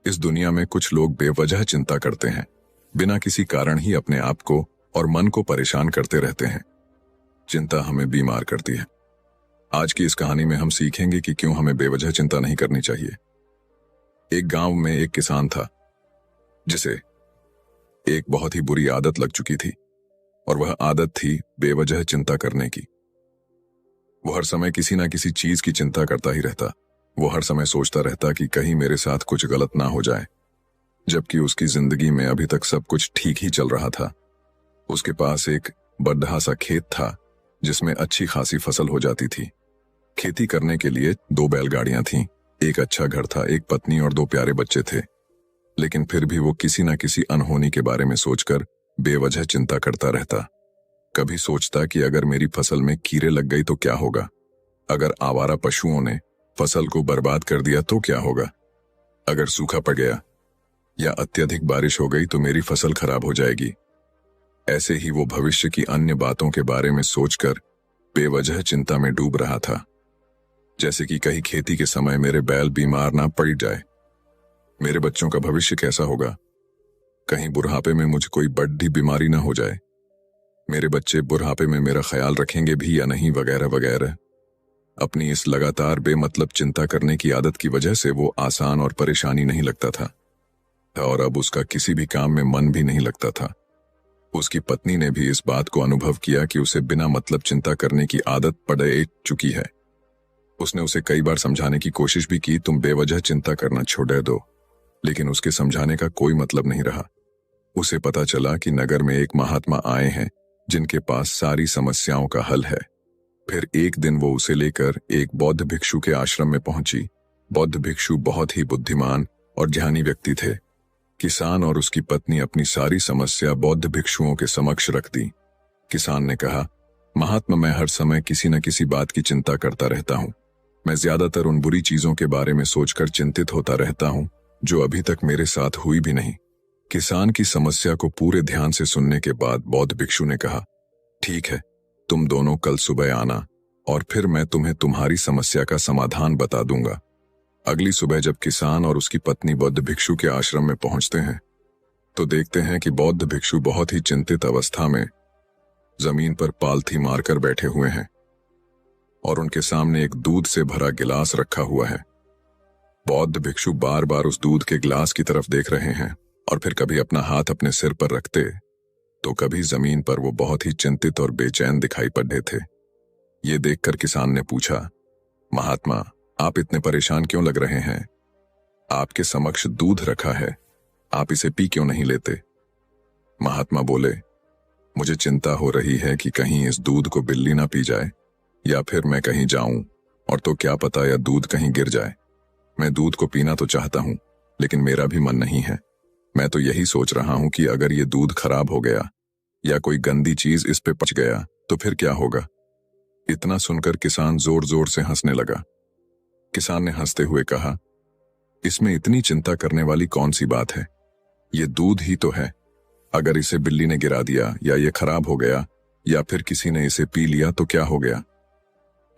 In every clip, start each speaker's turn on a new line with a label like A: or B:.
A: इस दुनिया में कुछ लोग बेवजह चिंता करते हैं, बिना किसी कारण ही अपने आप को और मन को परेशान करते रहते हैं। चिंता हमें बीमार करती है। आज की इस कहानी में हम सीखेंगे कि क्यों हमें बेवजह चिंता नहीं करनी चाहिए। एक गांव में एक किसान था जिसे एक बहुत ही बुरी आदत लग चुकी थी, और वह आदत थी बेवजह चिंता करने की। वो हर समय किसी ना किसी चीज की चिंता करता ही रहता। वो हर समय सोचता रहता कि कहीं मेरे साथ कुछ गलत ना हो जाए, जबकि उसकी जिंदगी में अभी तक सब कुछ ठीक ही चल रहा था। उसके पास एक बड़ा सा खेत था जिसमें अच्छी खासी फसल हो जाती थी। खेती करने के लिए 2 बैलगाड़ियां थीं, एक अच्छा घर था, एक पत्नी और 2 प्यारे बच्चे थे। लेकिन फिर भी वो किसी न किसी अनहोनी के बारे में सोचकर बेवजह चिंता करता रहता। कभी सोचता कि अगर मेरी फसल में कीड़े लग गई तो क्या होगा, अगर आवारा पशुओं ने फसल को बर्बाद कर दिया तो क्या होगा, अगर सूखा पड़ गया या अत्यधिक बारिश हो गई तो मेरी फसल खराब हो जाएगी। ऐसे ही वो भविष्य की अन्य बातों के बारे में सोचकर बेवजह चिंता में डूब रहा था। जैसे कि कहीं खेती के समय मेरे बैल बीमार ना पड़ जाए, मेरे बच्चों का भविष्य कैसा होगा, कहीं बुढ़ापे में मुझे कोई बड़ी बीमारी ना हो जाए, मेरे बच्चे बुढ़ापे में मेरा ख्याल रखेंगे भी या नहीं, वगैरह वगैरह। अपनी इस लगातार बेमतलब चिंता करने की आदत की वजह से वो आसान और परेशानी नहीं लगता था, और अब उसका किसी भी काम में मन भी नहीं लगता था। उसकी पत्नी ने भी इस बात को अनुभव किया कि उसे बिना मतलब चिंता करने की आदत पड़ चुकी है। उसने उसे कई बार समझाने की कोशिश भी की, तुम बेवजह चिंता करना छोड़ दो, लेकिन उसके समझाने का कोई मतलब नहीं रहा। उसे पता चला कि नगर में एक महात्मा आए हैं जिनके पास सारी समस्याओं का हल है। फिर एक दिन वो उसे लेकर एक बौद्ध भिक्षु के आश्रम में पहुंची। बौद्ध भिक्षु बहुत ही बुद्धिमान और ज्ञानी व्यक्ति थे। किसान और उसकी पत्नी अपनी सारी समस्या बौद्ध भिक्षुओं के समक्ष रख दी। किसान ने कहा, महात्मा, मैं हर समय किसी न किसी बात की चिंता करता रहता हूं। मैं ज्यादातर उन बुरी चीजों के बारे में सोचकर चिंतित होता रहता हूं जो अभी तक मेरे साथ हुई भी नहीं। किसान की समस्या को पूरे ध्यान से सुनने के बाद बौद्ध भिक्षु ने कहा, ठीक है, तुम दोनों कल सुबह आना और फिर मैं तुम्हें तुम्हारी समस्या का समाधान बता दूंगा। अगली सुबह जब किसान और उसकी पत्नी बौद्ध भिक्षु के आश्रम में पहुंचते हैं तो देखते हैं कि बौद्ध भिक्षु बहुत ही चिंतित अवस्था में जमीन पर पालथी मारकर बैठे हुए हैं और उनके सामने एक दूध से भरा गिलास रखा हुआ है। बौद्ध भिक्षु बार बार उस दूध के गिलास की तरफ देख रहे हैं और फिर कभी अपना हाथ अपने सिर पर रखते तो कभी जमीन पर। वो बहुत ही चिंतित और बेचैन दिखाई पड़े थे। ये देखकर किसान ने पूछा, महात्मा, आप इतने परेशान क्यों लग रहे हैं? आपके समक्ष दूध रखा है, आप इसे पी क्यों नहीं लेते? महात्मा बोले, मुझे चिंता हो रही है कि कहीं इस दूध को बिल्ली ना पी जाए, या फिर मैं कहीं जाऊं और तो क्या पता या दूध कहीं गिर जाए। मैं दूध को पीना तो चाहता हूं, लेकिन मेरा भी मन नहीं है। मैं तो यही सोच रहा हूं कि अगर ये दूध खराब हो गया या कोई गंदी चीज इस पे पच गया तो फिर क्या होगा? इतना सुनकर किसान जोर जोर से हंसने लगा। किसान ने हंसते हुए कहा, इसमें इतनी चिंता करने वाली कौन सी बात है? ये दूध ही तो है। अगर इसे बिल्ली ने गिरा दिया या ये खराब हो गया या फिर किसी ने इसे पी लिया तो क्या हो गया?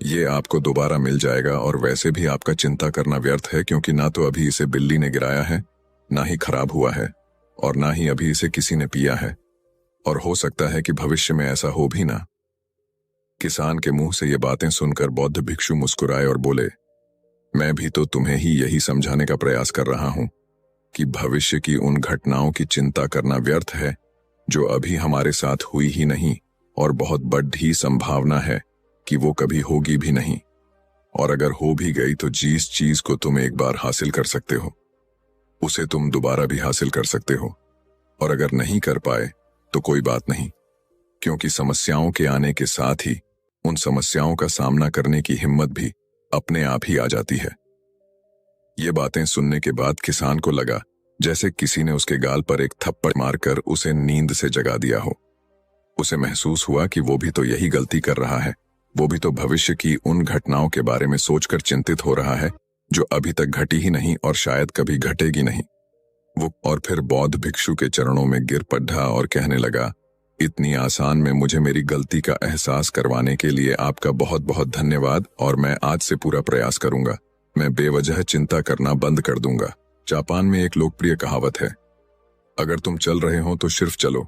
A: ये आपको दोबारा मिल जाएगा, और वैसे भी आपका चिंता करना व्यर्थ है, क्योंकि ना तो अभी इसे बिल्ली ने गिराया है, ना ही खराब हुआ है, और ना ही अभी इसे किसी ने पिया है, और हो सकता है कि भविष्य में ऐसा हो भी ना। किसान के मुंह से ये बातें सुनकर बौद्ध भिक्षु मुस्कुराए और बोले, मैं भी तो तुम्हें ही यही समझाने का प्रयास कर रहा हूं कि भविष्य की उन घटनाओं की चिंता करना व्यर्थ है जो अभी हमारे साथ हुई ही नहीं, और बहुत बड़ी संभावना है कि वो कभी होगी भी नहीं, और अगर हो भी गई तो जिस चीज को तुम एक बार हासिल कर सकते हो उसे तुम दोबारा भी हासिल कर सकते हो, और अगर नहीं कर पाए तो कोई बात नहीं, क्योंकि समस्याओं के आने के साथ ही उन समस्याओं का सामना करने की हिम्मत भी अपने आप ही आ जाती है। ये बातें सुनने के बाद किसान को लगा जैसे किसी ने उसके गाल पर एक थप्पड़ मारकर उसे नींद से जगा दिया हो। उसे महसूस हुआ कि वो भी तो यही गलती कर रहा है। वो भी तो भविष्य की उन घटनाओं के बारे में सोचकर चिंतित हो रहा है जो अभी तक घटी ही नहीं और शायद कभी घटेगी नहीं। वो और फिर बौद्ध भिक्षु के चरणों में गिर पड़ा और कहने लगा, इतनी आसान में मुझे मेरी गलती का एहसास करवाने के लिए आपका बहुत बहुत धन्यवाद, और मैं आज से पूरा प्रयास करूंगा। मैं बेवजह चिंता करना बंद कर दूंगा। जापान में एक लोकप्रिय कहावत है, अगर तुम चल रहे हो तो सिर्फ चलो,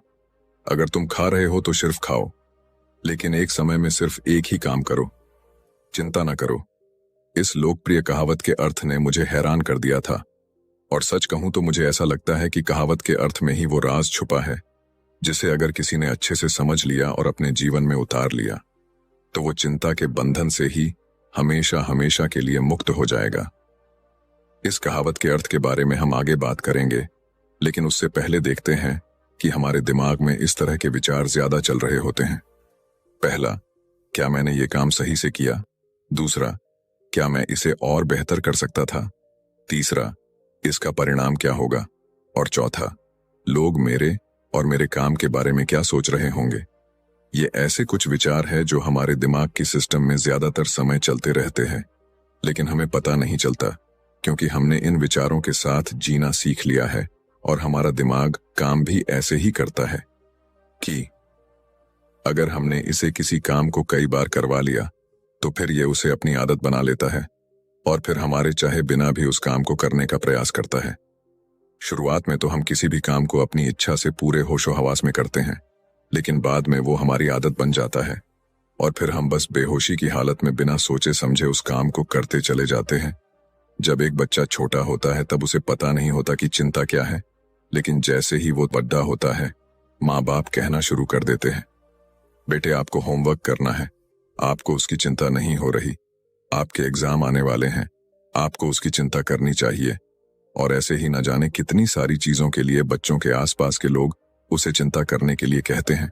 A: अगर तुम खा रहे हो तो सिर्फ खाओ, लेकिन एक समय में सिर्फ एक ही काम करो, चिंता न करो। इस लोकप्रिय कहावत के अर्थ ने मुझे हैरान कर दिया था, और सच कहूं तो मुझे ऐसा लगता है कि कहावत के अर्थ में ही वो राज छुपा है, जिसे अगर किसी ने अच्छे से समझ लिया और अपने जीवन में उतार लिया, तो वो चिंता के बंधन से ही हमेशा हमेशा के लिए मुक्त हो जाएगा। इस कहावत के अर्थ के बारे में हम आगे बात करेंगे, लेकिन उससे पहले देखते हैं कि हमारे दिमाग में इस तरह के विचार ज्यादा चल रहे होते हैं। पहला, क्या मैंने ये काम सही से किया? दूसरा, क्या मैं इसे और बेहतर कर सकता था? तीसरा, इसका परिणाम क्या होगा? और चौथा, लोग मेरे और मेरे काम के बारे में क्या सोच रहे होंगे? ये ऐसे कुछ विचार हैं जो हमारे दिमाग की सिस्टम में ज्यादातर समय चलते रहते हैं, लेकिन हमें पता नहीं चलता, क्योंकि हमने इन विचारों के साथ जीना सीख लिया है और हमारा दिमाग काम भी ऐसे ही करता है कि अगर हमने इसे किसी काम को कई बार करवा लिया तो फिर ये उसे अपनी आदत बना लेता है और फिर हमारे चाहे बिना भी उस काम को करने का प्रयास करता है। शुरुआत में तो हम किसी भी काम को अपनी इच्छा से पूरे होशो हवास में करते हैं, लेकिन बाद में वो हमारी आदत बन जाता है और फिर हम बस बेहोशी की हालत में बिना सोचे समझे उस काम को करते चले जाते हैं। जब एक बच्चा छोटा होता है तब उसे पता नहीं होता कि चिंता क्या है, लेकिन जैसे ही वो बड़ा होता है, माँ बाप कहना शुरू कर देते हैं, बेटे आपको होमवर्क करना है, आपको उसकी चिंता नहीं हो रही, आपके एग्जाम आने वाले हैं, आपको उसकी चिंता करनी चाहिए। और ऐसे ही न जाने कितनी सारी चीजों के लिए बच्चों के आसपास के लोग उसे चिंता करने के लिए कहते हैं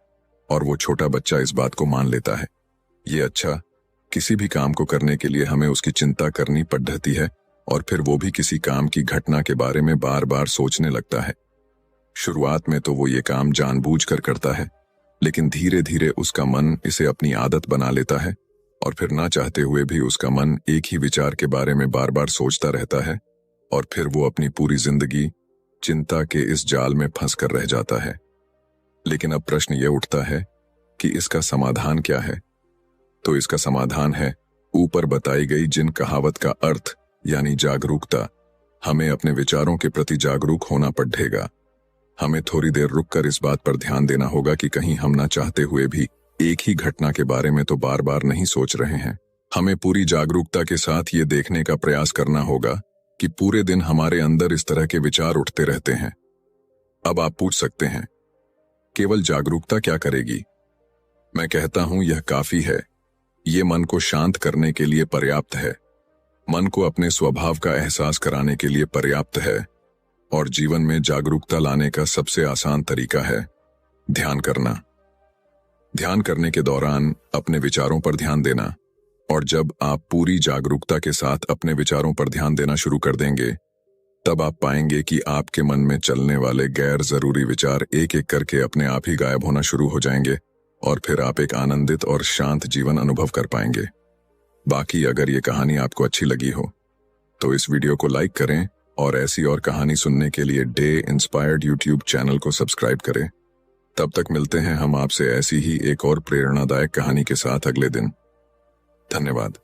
A: और वो छोटा बच्चा इस बात को मान लेता है। ये अच्छा, किसी भी काम को करने के लिए हमें उसकी चिंता करनी पड़ती है और फिर वो भी किसी काम की घटना के बारे में बार बार सोचने लगता है। शुरुआत में तो वो ये काम जानबूझकर करता है, लेकिन धीरे धीरे उसका मन इसे अपनी आदत बना लेता है और फिर ना चाहते हुए भी उसका मन एक ही विचार के बारे में बार बार सोचता रहता है और फिर वो अपनी पूरी जिंदगी चिंता के इस जाल में फंस कर रह जाता है। लेकिन अब प्रश्न ये उठता है कि इसका समाधान क्या है? तो इसका समाधान है ऊपर बताई गई जिन कहावत का अर्थ यानी जागरूकता। हमें अपने विचारों के प्रति जागरूक होना पड़ेगा। हमें थोड़ी देर रुककर इस बात पर ध्यान देना होगा कि कहीं हम ना चाहते हुए भी एक ही घटना के बारे में तो बार बार नहीं सोच रहे हैं। हमें पूरी जागरूकता के साथ ये देखने का प्रयास करना होगा कि पूरे दिन हमारे अंदर इस तरह के विचार उठते रहते हैं। अब आप पूछ सकते हैं, केवल जागरूकता क्या करेगी? मैं कहता हूं यह काफी है। ये मन को शांत करने के लिए पर्याप्त है, मन को अपने स्वभाव का एहसास कराने के लिए पर्याप्त है और जीवन में जागरूकता लाने का सबसे आसान तरीका है ध्यान करना। ध्यान करने के दौरान अपने विचारों पर ध्यान देना, और जब आप पूरी जागरूकता के साथ अपने विचारों पर ध्यान देना शुरू कर देंगे, तब आप पाएंगे कि आपके मन में चलने वाले गैर जरूरी विचार एक एक करके अपने आप ही गायब होना शुरू हो जाएंगे और फिर आप एक आनंदित और शांत जीवन अनुभव कर पाएंगे। बाकी अगर ये कहानी आपको अच्छी लगी हो तो इस वीडियो को लाइक करें और ऐसी और कहानी सुनने के लिए डे इंस्पायर्ड यूट्यूब चैनल को सब्सक्राइब करें। तब तक मिलते हैं हम आपसे ऐसी ही एक और प्रेरणादायक कहानी के साथ अगले दिन। धन्यवाद।